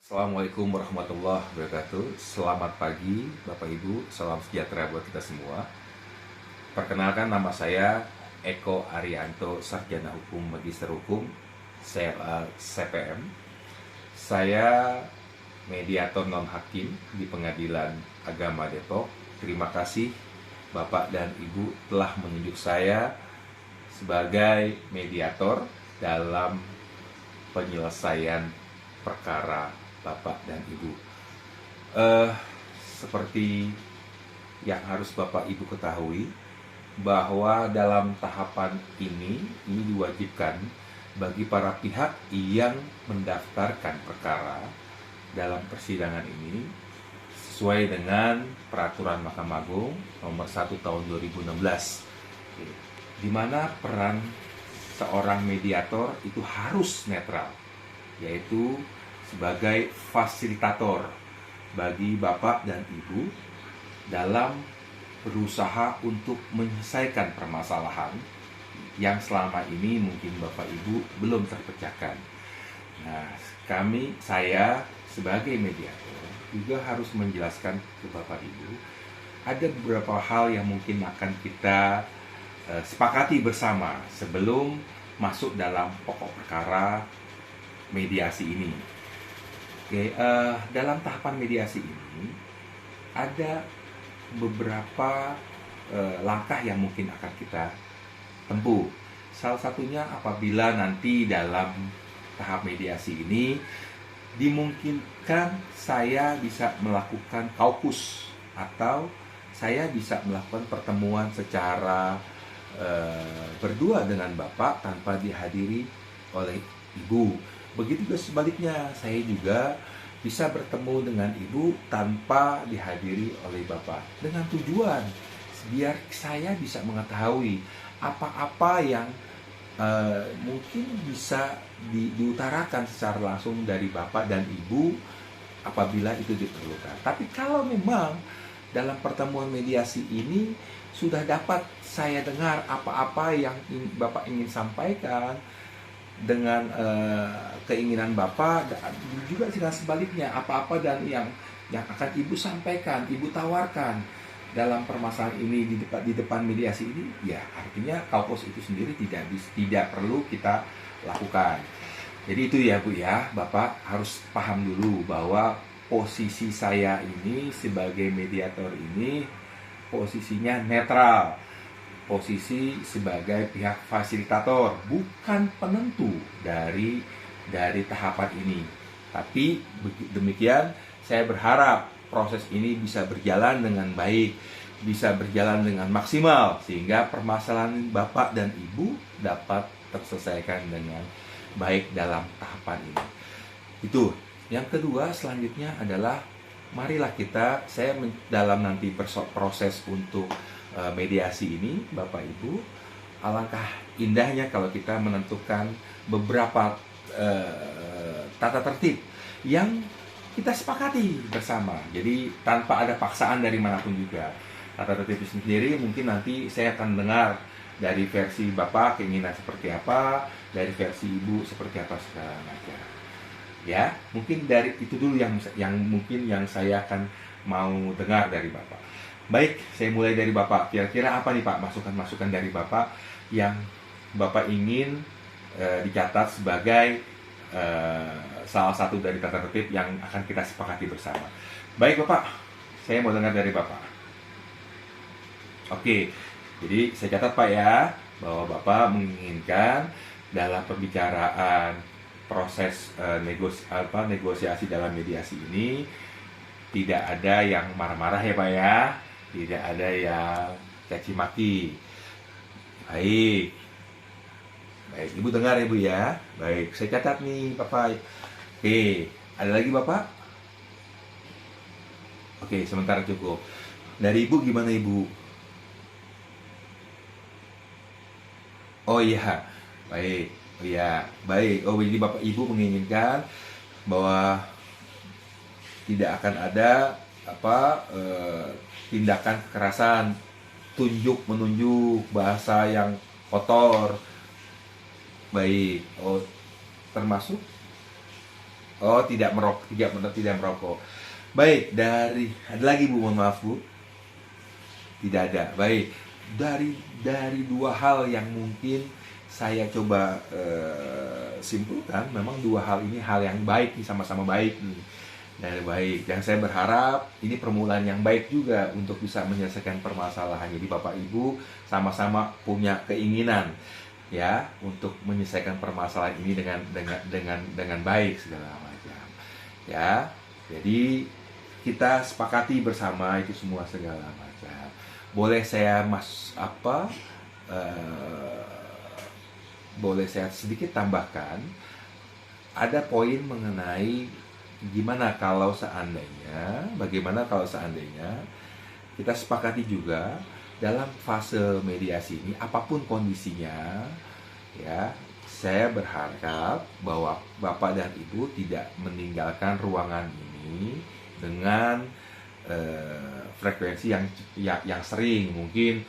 Assalamualaikum warahmatullahi wabarakatuh. Selamat pagi Bapak Ibu, salam sejahtera buat kita semua. Perkenalkan, nama saya Eko Arianto, Sarjana Hukum Magister Hukum CPM. Saya mediator non-hakim di Pengadilan Agama Depok. Terima kasih Bapak dan Ibu telah menunjuk saya sebagai mediator dalam penyelesaian perkara Bapak dan Ibu. Seperti yang harus Bapak Ibu ketahui, bahwa dalam tahapan ini diwajibkan bagi para pihak yang mendaftarkan perkara dalam persidangan ini sesuai dengan Peraturan Mahkamah Agung Nomor 1 Tahun 2016, di mana peran seorang mediator itu harus netral, yaitu sebagai fasilitator bagi Bapak dan Ibu dalam berusaha untuk menyelesaikan permasalahan yang selama ini mungkin Bapak Ibu belum terpecahkan. Nah, saya sebagai mediator juga harus menjelaskan ke Bapak Ibu ada beberapa hal yang mungkin akan kita sepakati bersama sebelum masuk dalam pokok perkara mediasi ini. Dalam tahapan mediasi ini ada beberapa langkah yang mungkin akan kita tempuh. Salah satunya apabila nanti dalam tahap mediasi ini dimungkinkan saya bisa melakukan kaukus atau saya bisa melakukan pertemuan secara berdua dengan Bapak tanpa dihadiri oleh Ibu. Begitu juga sebaliknya, saya juga bisa bertemu dengan Ibu tanpa dihadiri oleh Bapak, dengan tujuan biar saya bisa mengetahui apa-apa yang mungkin bisa diutarakan secara langsung dari Bapak dan Ibu apabila itu diperlukan. Tapi kalau memang dalam pertemuan mediasi ini sudah dapat saya dengar apa-apa yang Bapak ingin sampaikan dengan keinginan Bapak, dan juga sebaliknya apa-apa dan yang akan Ibu sampaikan, Ibu tawarkan dalam permasalahan ini di depan mediasi ini, ya artinya kaukus itu sendiri tidak perlu kita lakukan. Jadi itu ya Bu ya, Bapak harus paham dulu bahwa posisi saya ini sebagai mediator ini posisinya netral, posisi sebagai pihak fasilitator, bukan penentu dari tahapan ini. Tapi demikian, saya berharap proses ini bisa berjalan dengan baik, bisa berjalan dengan maksimal, sehingga permasalahan Bapak dan Ibu dapat terselesaikan dengan baik dalam tahapan ini. Itu. Yang kedua selanjutnya adalah marilah saya dalam nanti proses untuk mediasi ini, Bapak Ibu, alangkah indahnya kalau kita menentukan beberapa tata tertib yang kita sepakati bersama. Jadi tanpa ada paksaan dari manapun juga. Tata tertib itu sendiri mungkin nanti saya akan dengar dari versi Bapak keinginan seperti apa, dari versi Ibu seperti apa segala macam. Ya, mungkin dari itu dulu yang mungkin yang saya akan mau dengar dari Bapak. Baik, saya mulai dari Bapak. Kira-kira apa nih Pak masukan-masukan dari Bapak yang Bapak ingin dicatat sebagai salah satu dari tata tertib yang akan kita sepakati bersama. Baik Bapak, saya mau dengar dari Bapak. Oke, jadi saya catat Pak ya, bahwa Bapak menginginkan dalam pembicaraan proses negosiasi dalam mediasi ini tidak ada yang marah-marah ya Pak ya, tidak ada yang caci maki. Baik, Ibu dengar ya Bu ya. Baik, saya catat nih Bapak. Oke, ada lagi Bapak? Oke, sementara cukup. Dari Ibu gimana Ibu? Oh iya, baik. Oh iya, baik. Oh, jadi Bapak Ibu menginginkan bahwa tidak akan ada tindakan kekerasan, tunjuk menunjuk, bahasa yang kotor. Baik. Oh, termasuk Oh, tidak merokok. Baik, ada lagi Bu, mohon maaf Bu. Tidak ada. Baik. Dari dua hal yang mungkin saya coba simpulkan, memang dua hal ini hal yang baik nih, sama-sama baik nih. Dari baik. Dan saya berharap ini permulaan yang baik juga untuk bisa menyelesaikan permasalahan. Jadi Bapak Ibu sama-sama punya keinginan ya untuk menyelesaikan permasalahan ini dengan baik segala macam. Ya. Jadi kita sepakati bersama itu semua segala macam. Boleh saya boleh saya sedikit tambahkan, ada poin mengenai bagaimana kalau seandainya kita sepakati juga dalam fase mediasi ini, apapun kondisinya, ya, saya berharap bahwa Bapak dan Ibu tidak meninggalkan ruangan ini dengan frekuensi yang sering, mungkin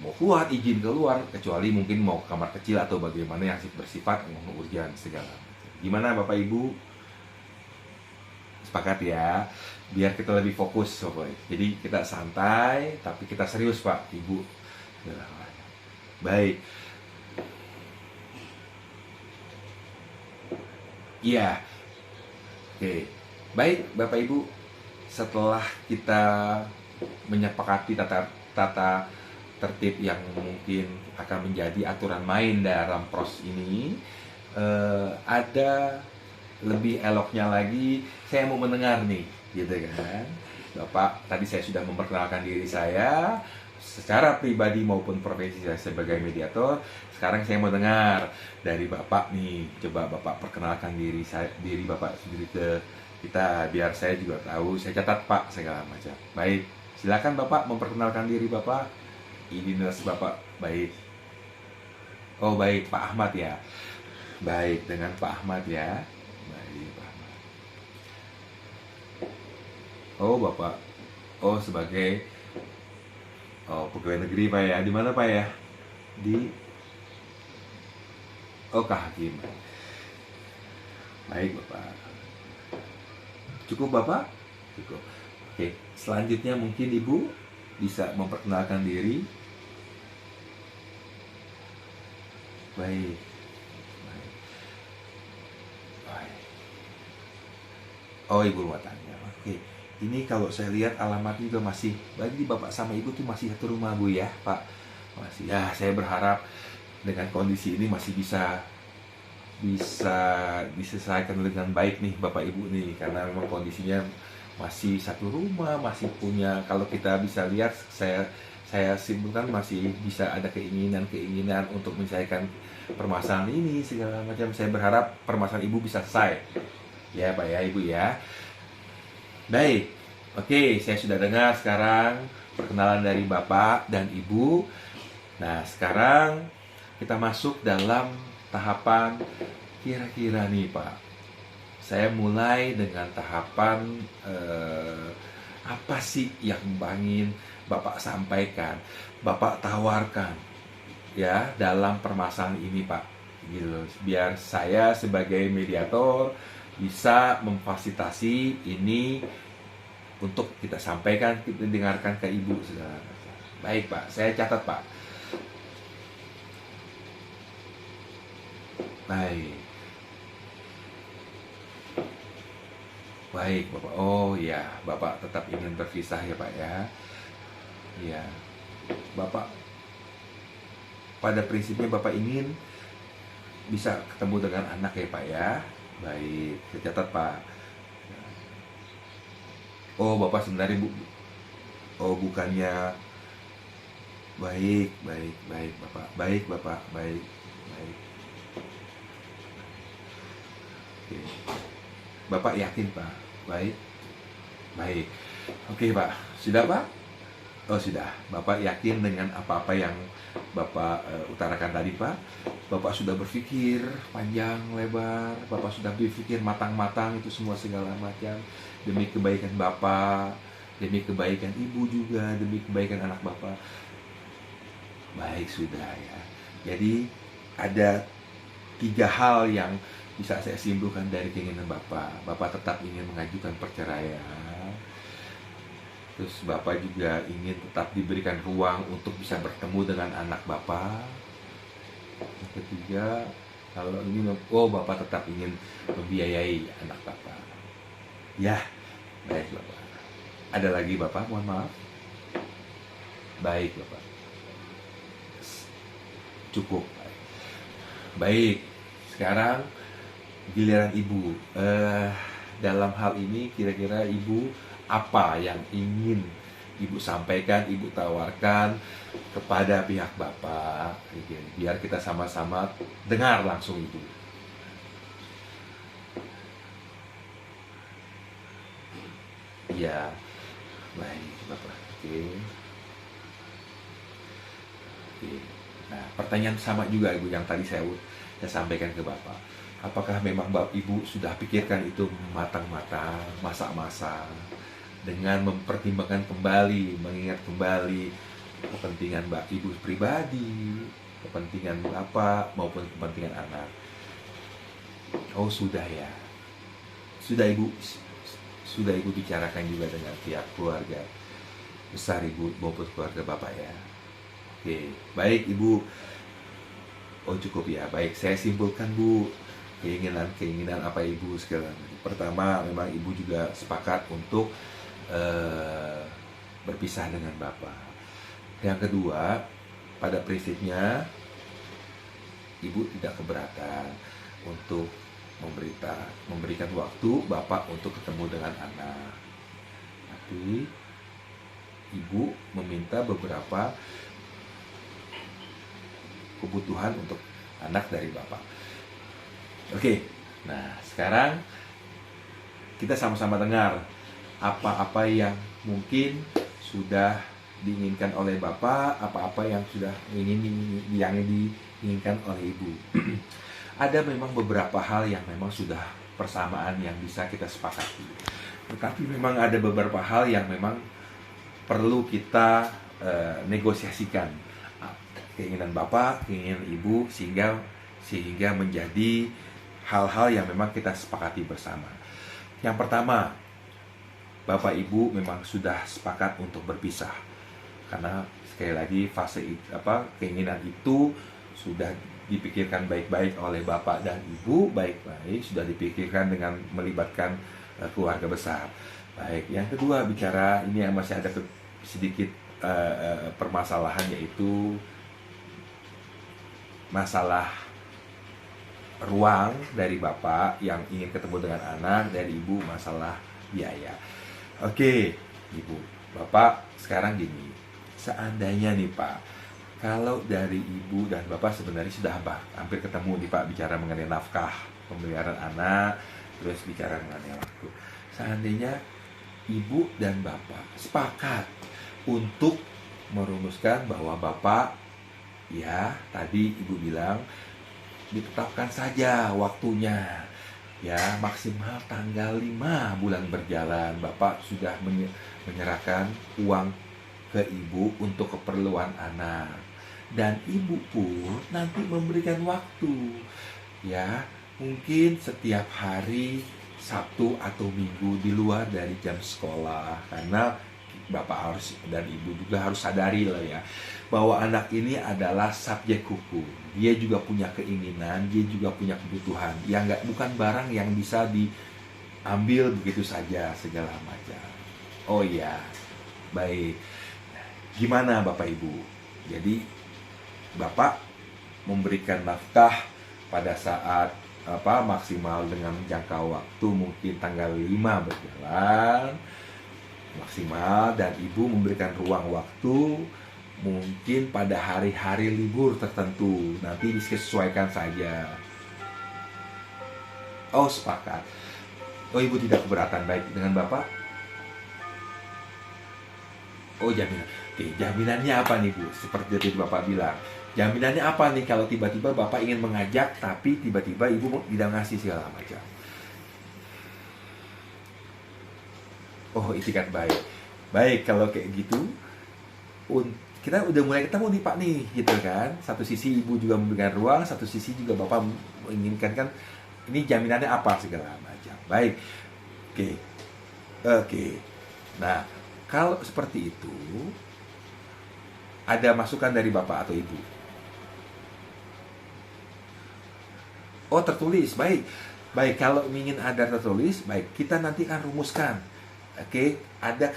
mau keluar, izin keluar, kecuali mungkin mau ke kamar kecil atau bagaimana yang bersifat urgen segala macam. Gimana Bapak Ibu? Sepakat ya, biar kita lebih fokus pokoknya. Jadi kita santai tapi kita serius Pak Ibu. Baik. Iya. Oke. Baik Bapak Ibu, setelah kita menyepakati tata tertib yang mungkin akan menjadi aturan main dalam proses ini, ada lebih eloknya lagi saya mau mendengar nih, gitu kan. Bapak, tadi saya sudah memperkenalkan diri saya secara pribadi maupun profesi saya sebagai mediator. Sekarang saya mau dengar dari Bapak nih. Coba Bapak perkenalkan diri Bapak sendiri ke kita, biar saya juga tahu. Saya catat Pak segala macam. Baik, silakan Bapak memperkenalkan diri Bapak. Identitas Bapak. Baik. Oh baik, Pak Ahmad ya. Baik, dengan Pak Ahmad ya. Baik, Pak Ahmad. Oh Bapak. Oh sebagai pegawai negeri Pak ya. Di mana Pak ya? Hakim. Baik Bapak. Cukup Bapak? Cukup. Oke, selanjutnya mungkin Ibu bisa memperkenalkan diri. Baik. Oh, ibu rumah tangga. Oke. Ini kalau saya lihat alamatnya juga masih, bagi Bapak sama Ibu tuh masih satu rumah Bu ya, Pak. Masih. Ya, saya berharap dengan kondisi ini masih bisa diselesaikan dengan baik nih Bapak Ibu nih, karena memang kondisinya masih satu rumah, masih punya, kalau kita bisa lihat, saya simpulkan masih bisa ada keinginan untuk menyelesaikan permasalahan ini segala macam. Saya berharap permasalahan Ibu bisa selesai ya Pak ya, Ibu ya. Baik, oke, saya sudah dengar sekarang perkenalan dari Bapak dan Ibu. Nah, sekarang kita masuk dalam tahapan kira-kira nih Pak. Saya mulai dengan tahapan apa sih yang ingin Bapak sampaikan, Bapak tawarkan ya dalam permasalahan ini Pak. Gitu. Biar saya sebagai mediator bisa memfasilitasi ini untuk kita sampaikan, kita dengarkan ke Ibu segala macam. Baik Pak, saya catat Pak. Baik Bapak. Oh ya, Bapak tetap ingin berpisah ya Pak ya. Iya. Bapak pada prinsipnya Bapak ingin bisa ketemu dengan anak ya Pak ya. Baik, saya catat Pak. Oh Bapak sebenarnya bukannya. Baik Bapak. Baik. Oke. Bapak yakin Pak? Baik. Oke Pak, sudah Pak? Oh sudah. Bapak yakin dengan apa-apa yang Bapak utarakan tadi Pak? Bapak sudah berpikir panjang lebar, Bapak sudah berpikir matang-matang itu semua segala macam, demi kebaikan Bapak, demi kebaikan Ibu juga, demi kebaikan anak Bapak. Baik sudah ya. Jadi ada 3 hal yang bisa saya simpulkan dari keinginan Bapak tetap ingin mengajukan perceraian. Terus Bapak juga ingin tetap diberikan ruang untuk bisa bertemu dengan anak Bapak. Yang ketiga, kalau ini, Bapak tetap ingin membiayai anak Bapak. Ya, baik Bapak. Ada lagi Bapak, mohon maaf. Baik Bapak. Cukup. Baik, sekarang giliran Ibu. Dalam hal ini kira-kira Ibu apa yang ingin Ibu sampaikan, Ibu tawarkan kepada pihak Bapak, biar kita sama-sama dengar langsung Ibu. Ya, baik Bapak. Oke. Nah, pertanyaan sama juga Ibu yang tadi saya sampaikan ke Bapak. Apakah memang Ibu sudah pikirkan itu matang-matang, masak-masak, dengan mempertimbangkan kembali, mengingat kembali kepentingan Ibu pribadi, kepentingan Bapak maupun kepentingan anak? Oh, sudah ya. Sudah Ibu bicarakan juga dengan pihak keluarga besar Ibu maupun keluarga Bapak ya. Oke, baik Ibu. Oh, cukup ya. Baik, saya simpulkan Bu, keinginan apa Ibu sekarang. Pertama, memang Ibu juga sepakat untuk berpisah dengan Bapak. Yang kedua, pada prinsipnya Ibu tidak keberatan untuk memberikan waktu Bapak untuk ketemu dengan anak. Tapi Ibu meminta beberapa kebutuhan untuk anak dari Bapak. Oke, nah sekarang kita sama-sama dengar apa-apa yang mungkin sudah diinginkan oleh Bapak, apa-apa yang sudah diinginkan oleh Ibu. Ada memang beberapa hal yang memang sudah persamaan yang bisa kita sepakati. Tetapi memang ada beberapa hal yang memang perlu kita negosiasikan. Keinginan Bapak, keinginan Ibu, sehingga menjadi hal-hal yang memang kita sepakati bersama. Yang pertama, Bapak Ibu memang sudah sepakat untuk berpisah. Karena sekali lagi keinginan itu sudah dipikirkan baik-baik oleh Bapak dan Ibu, baik-baik sudah dipikirkan dengan melibatkan keluarga besar. Baik, yang kedua bicara ini yang masih ada sedikit permasalahan, yaitu masalah ruang dari Bapak yang ingin ketemu dengan anak, dari Ibu masalah biaya. Oke, Ibu, Bapak sekarang gini, seandainya nih Pak, kalau dari Ibu dan Bapak sebenarnya sudah hampir ketemu nih Pak, bicara mengenai nafkah, pemeliharaan anak, terus bicara mengenai waktu. Seandainya Ibu dan Bapak sepakat untuk merumuskan bahwa Bapak, ya tadi Ibu bilang ditetapkan saja waktunya, ya maksimal tanggal 5 bulan berjalan, Bapak sudah menyerahkan uang ke Ibu untuk keperluan anak, dan Ibu pun nanti memberikan waktu, ya mungkin setiap hari Sabtu atau Minggu di luar dari jam sekolah, karena Bapak harus dan Ibu juga harus sadari lah ya, bahwa anak ini adalah subjek hukum. Dia juga punya keinginan, dia juga punya kebutuhan. Yang bukan barang yang bisa diambil begitu saja segala macam. Oh iya, baik. Gimana Bapak Ibu? Jadi Bapak memberikan nafkah pada saat maksimal dengan jangka waktu mungkin tanggal 5 berjalan maksimal, dan Ibu memberikan ruang waktu mungkin pada hari-hari libur tertentu, nanti disesuaikan saja. Oh, sepakat. Oh, Ibu tidak keberatan baik dengan Bapak? Oh, jaminan. Oke, jaminannya apa nih Bu? Seperti yang Bapak bilang, jaminannya apa nih kalau tiba-tiba Bapak ingin mengajak tapi tiba-tiba Ibu tidak ngasih segala macam? Oh, itikat baik. Baik, kalau kayak gitu kita udah mulai ketemu nih Pak nih, gitu kan. Satu sisi Ibu juga memberikan ruang, satu sisi juga Bapak menginginkan kan ini jaminannya apa segala macam. Baik, oke, oke. Nah, kalau seperti itu, ada masukan dari bapak atau ibu? Oh, tertulis, baik. Baik, kalau ingin ada tertulis, baik, kita nanti akan rumuskan. Oke, ada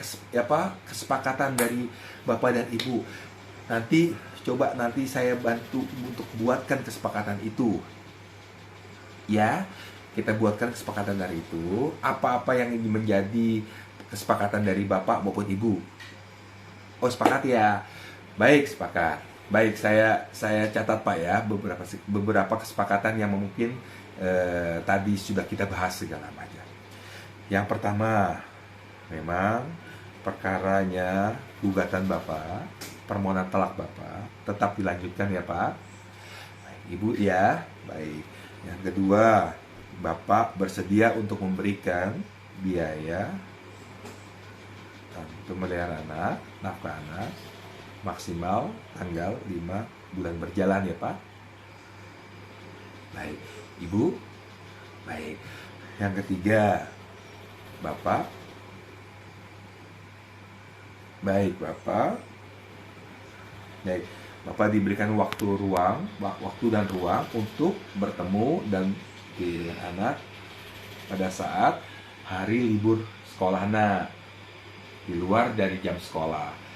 kesepakatan dari bapak dan ibu. Nanti coba nanti saya bantu untuk buatkan kesepakatan itu. Ya, kita buatkan kesepakatan dari itu. Apa-apa yang ingin menjadi kesepakatan dari bapak maupun ibu. Oh, sepakat ya. Baik, sepakat. Baik, saya catat Pak ya beberapa kesepakatan yang mungkin tadi sudah kita bahas segala macam. Yang pertama, memang perkaranya gugatan Bapak, permohonan talak Bapak tetap dilanjutkan ya Pak. Baik, Ibu ya. Baik. Yang kedua, Bapak bersedia untuk memberikan biaya untuk melihara anak, nafkah anak maksimal tanggal 5 bulan berjalan ya Pak. Baik, Ibu. Baik. Yang ketiga, Bapak. Baik, Bapak. Baik, Bapak diberikan waktu dan ruang untuk bertemu dan dengan anak pada saat hari libur sekolah anak di luar dari jam sekolah.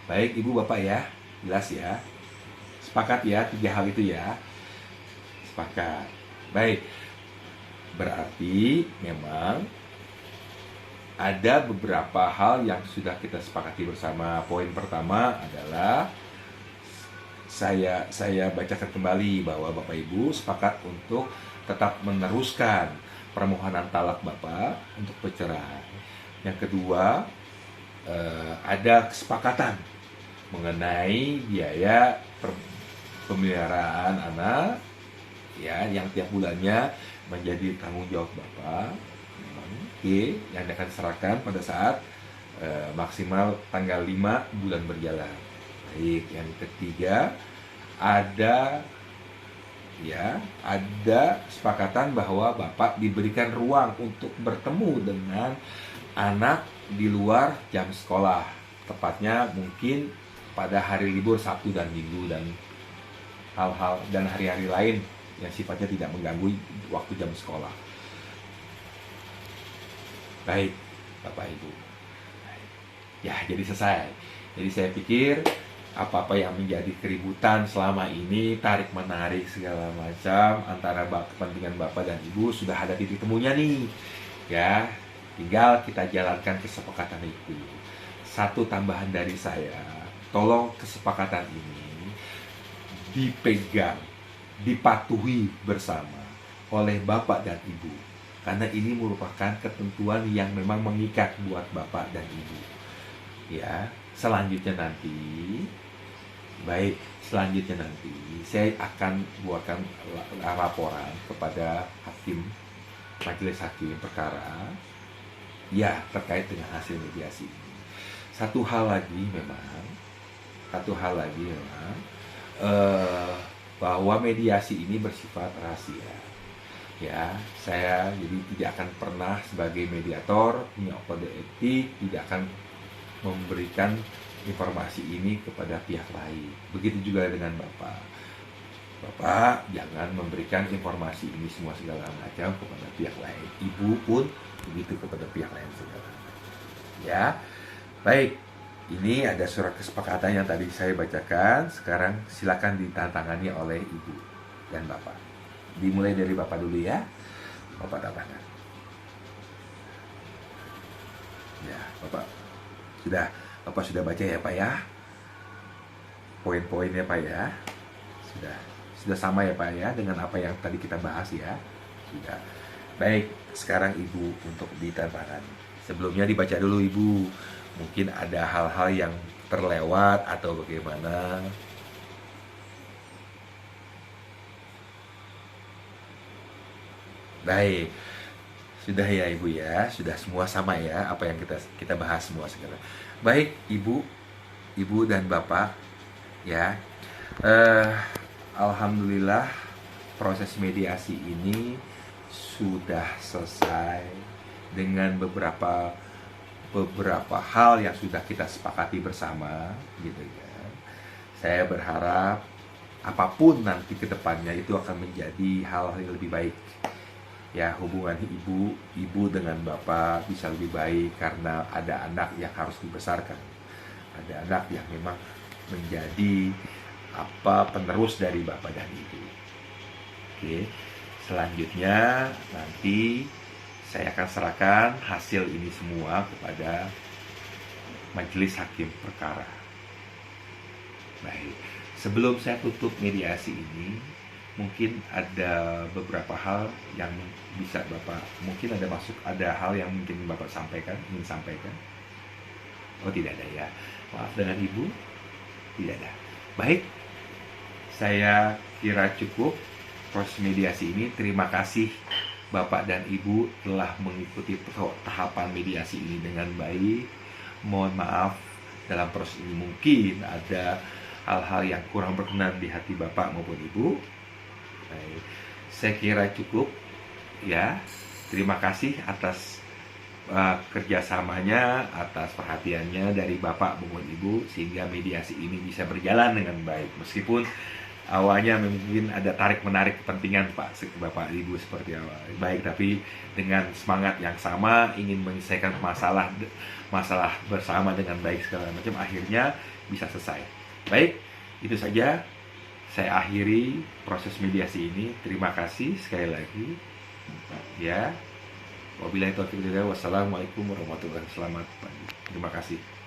Baik, Ibu Bapak ya, jelas ya. Sepakat ya, 3 hal itu ya. Sepakat. Baik, berarti memang ada beberapa hal yang sudah kita sepakati bersama. Poin pertama adalah saya bacakan kembali bahwa Bapak Ibu sepakat untuk tetap meneruskan permohonan talak Bapak untuk perceraian. Yang kedua, ada kesepakatan mengenai biaya pemeliharaan anak ya yang tiap bulannya menjadi tanggung jawab Bapak. Oke, yang akan diserahkan pada saat maksimal tanggal 5 bulan berjalan. Baik, yang ketiga ada kesepakatan bahwa Bapak diberikan ruang untuk bertemu dengan anak di luar jam sekolah, tepatnya mungkin pada hari libur Sabtu dan Minggu dan hal-hal dan hari-hari lain yang sifatnya tidak mengganggu waktu jam sekolah. Baik, Bapak Ibu. Ya, jadi selesai. Jadi saya pikir apa-apa yang menjadi keributan selama ini, tarik-menarik segala macam antara kepentingan Bapak dan Ibu sudah ada titik temunya nih. Ya, tinggal kita jalankan kesepakatan itu. Satu tambahan dari saya, tolong kesepakatan ini dipegang, dipatuhi bersama oleh Bapak dan Ibu. Karena ini merupakan ketentuan yang memang mengikat buat Bapak dan Ibu. Ya, selanjutnya nanti saya akan buatkan laporan kepada majelis hakim perkara ya terkait dengan hasil mediasi ini. Satu hal lagi memang bahwa mediasi ini bersifat rahasia. Ya, saya jadi tidak akan pernah sebagai mediator punya kode etik, tidak akan memberikan informasi ini kepada pihak lain. Begitu juga dengan Bapak. Bapak jangan memberikan informasi ini semua segala macam kepada pihak lain. Ibu pun begitu kepada pihak lain segala macam. Ya, baik. Ini ada surat kesepakatan yang tadi saya bacakan. Sekarang silakan ditandatangani oleh Ibu dan Bapak. Dimulai dari Bapak dulu ya. Bapak tandatangan. Ya, Bapak sudah baca ya Pak ya. Poin-poinnya Pak ya. Sudah sama ya Pak ya dengan apa yang tadi kita bahas ya. Sudah. Baik, sekarang Ibu untuk ditandatangani. Sebelumnya dibaca dulu Ibu. Mungkin ada hal-hal yang terlewat atau bagaimana. Baik, sudah ya Ibu ya, sudah semua sama ya apa yang kita bahas semua sekarang. Baik Ibu dan Bapak ya, Alhamdulillah proses mediasi ini sudah selesai dengan beberapa hal yang sudah kita sepakati bersama, gitu ya. Saya berharap apapun nanti ke depannya itu akan menjadi hal yang lebih baik. Ya, hubungan ibu dengan bapak bisa lebih baik karena ada anak yang harus dibesarkan. Ada anak yang memang menjadi penerus dari bapak dan ibu. Oke. Selanjutnya nanti saya akan serahkan hasil ini semua kepada majelis hakim perkara. Baik, sebelum saya tutup mediasi ini, mungkin ada beberapa hal yang bisa Bapak, mungkin ada hal yang mungkin Bapak ingin sampaikan. Oh, tidak ada ya. Maaf dengan Ibu, tidak ada. Baik, saya kira cukup proses mediasi ini. Terima kasih Bapak dan Ibu telah mengikuti tahapan mediasi ini dengan baik. Mohon maaf dalam proses ini mungkin ada hal-hal yang kurang berkenan di hati Bapak maupun Ibu. Baik, saya kira cukup ya. Terima kasih atas kerjasamanya, atas perhatiannya dari Bapak maupun Ibu sehingga mediasi ini bisa berjalan dengan baik. Meskipun awalnya mungkin ada tarik-menarik kepentingan Bapak Ibu seperti awal. Baik, tapi dengan semangat yang sama ingin menyelesaikan masalah bersama dengan baik segala macam, akhirnya bisa selesai. Baik, itu saja. Saya akhiri proses mediasi ini. Terima kasih sekali lagi. Ya. Wabillahi taufiq wal hidayah. Wassalamualaikum warahmatullahi wabarakatuh. Selamat pagi. Terima kasih.